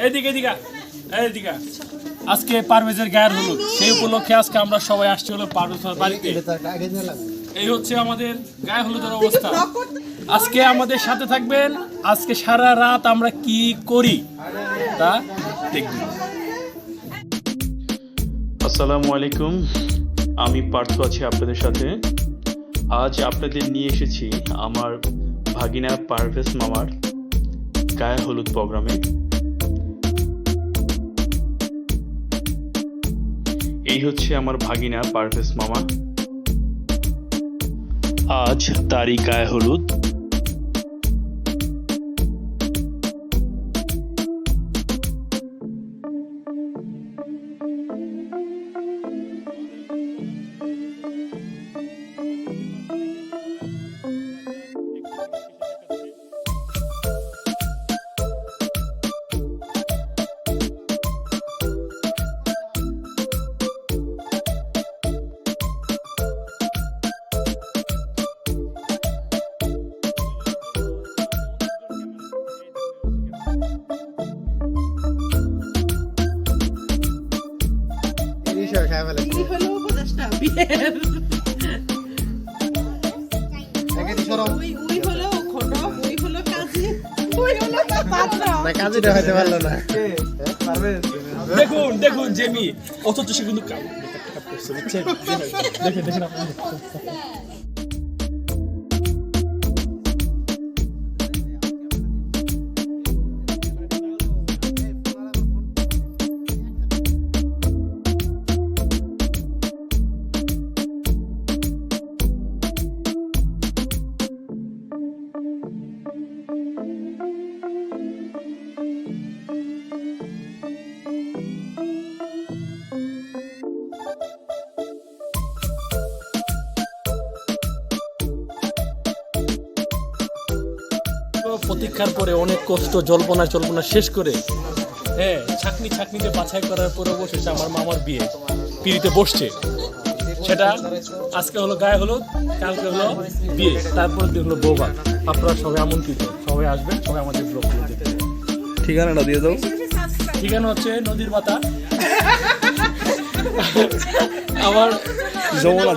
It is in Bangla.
এদিকে এদিকে এদিকে আজকে পারভেজের গায়ের হলুদ, সেই উপলক্ষে আজকে আমরা সবাই আসছি হলো পারভেজের বাড়িতে। এই হচ্ছে আমাদের গায়ে হলুদের অবস্থা। আজকে আমাদের সাথে থাকবেন, আজকে সারা রাত আমরা কি করি তা দেখবেন। আসসালামু আলাইকুম, আমি পার্থ আছি আপনাদের সাথে। আজ আপনাদের নিয়ে এসেছি আমার ভাগিনা পারভেজ মামার গায়ে হলুদ প্রোগ্রামে। এই হচ্ছে আমার ভাগিনা পারভেজ মামা, আজ তারই গায়ে হলুদ। দেখুন দেখুন জেমি, অথচ সে কিন্তু দেখেন দেখেন আপনার প্রতীক্ষার পরে অনেক কষ্ট জল্পনা শেষ করে হ্যাঁ ছাকনিতে বাছাই করার পরে অবশেষে আমার মামার বিয়ে পিড়িতে বসছে। সেটা আজকে হলো গায়ে হলুদ, কালকে হলো বিয়ে, তারপর দিন হলো বৌভাত। আপনারা সবাই আমন্ত্রিত, সবাই আসবেন, সবাই আমাদের ব্লগ দেখতে। ঠিকানাটা দিয়ে দাও। ঠিকানা হচ্ছে নদীর পাতা, আমার যমুনা।